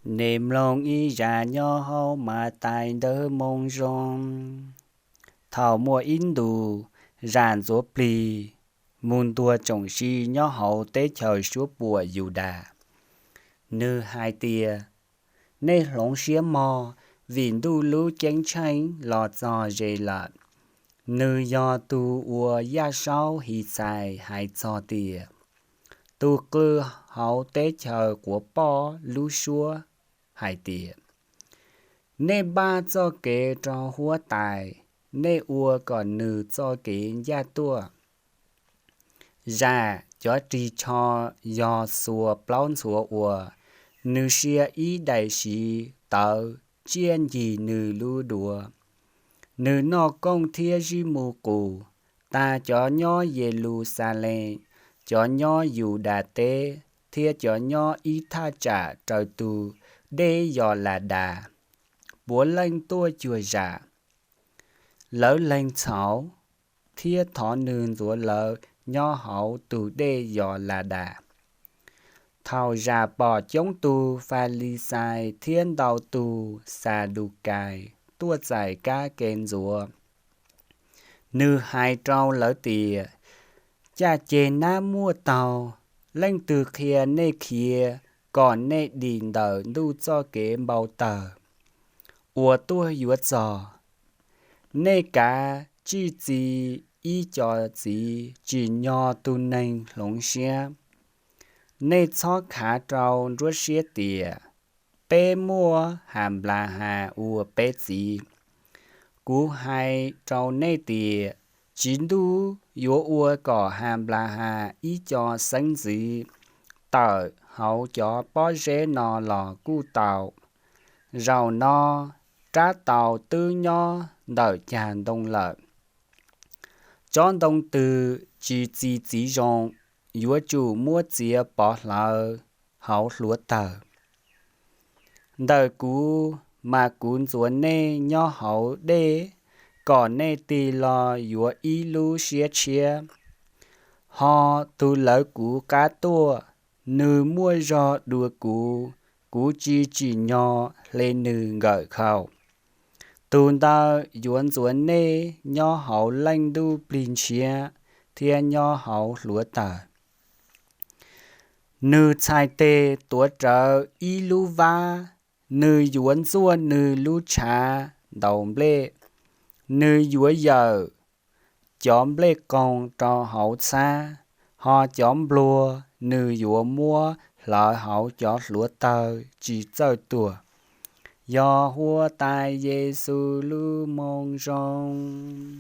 Niềm lòng ý ra nhỏ hậu mà tài đỡ mong rong. Thảo mùa in đủ, ràn rúa plì. Mùn tua trồng si nhỏ hậu tế trời suốt bùa dù đà. Nư hai tia, nê lông xía mò, vịn đu lũ chén chánh lọt giò dê lợn. Nư do tu ua ya sao hì xài hai cho tia. Tu cư hậu tế trời của bó lũ xua hai tia. Nê ba cho kế cho hua tài, nê ua còn nư cho kế gia tua. Ra cho trì cho do xua plón xua ua, nư xia ý đại sĩ tờ chiên gì nư lưu đùa. Nư nó công thia dư mù cụ, ta cho nhỏ về lù xa lê, cho nhỏ dù đà tê, thia cho nhỏ ý tha trả trời tù, đê dò là đà. Bố lên tua chùa giả. Lỡ lên cháu, thia thọ nương rùa lỡ, nhỏ hậu tù đê dò là đà. Thảo giả bỏ chống tù pha ly sai thiên đào tù xa đù cài, tua giải ca kênh rùa. Nư hai trâu lỡ tìa, cha chê ná mua tàu, lên từ khía nê khía, còn nê đìn đờ đu cho kế bầu tờ. Ủa tua yuột giò, nê cả chi gì ý cho gì chỉ nhỏ tu nênh lông xe. Nê cho khá trâu ruột xe tìa, bê mua hàm là hà ua bê gì. Cú hai trâu nê tìa, chín đu yếu ua có hàm là hà ý cho sánh gì. Tờ hậu cho bó rễ nò lò cu tàu. Rau no, trá tàu tư nho, đợi chàn đông lợi. Chọn đông từ chỉ rộng, yếu chủ mua chìa bỏ lỡ, hậu lúa tờ. Đời cú mà cún rùa nê nho hậu đê, còn nê tì lò yếu ý lưu xía chia. Họ tu lỡ cú cá tua, nư mua rò đùa cú chỉ nhỏ lên nư gợi khẩu. Tùn ta yuan nê nho hậu lanh đu plin chia, thiên nho hậu lúa tờ. Nư chai tê tùa trở y lưu va, nư yuan rùa nư lưu trà đầu lê. Nư yuan giờ, chóm lê con cho hậu xa, họ chóm lùa, nư yuan mua, lợi hậu cho lúa tờ chỉ chơi tùa. Do hua tai Giê-xu lưu mong rong.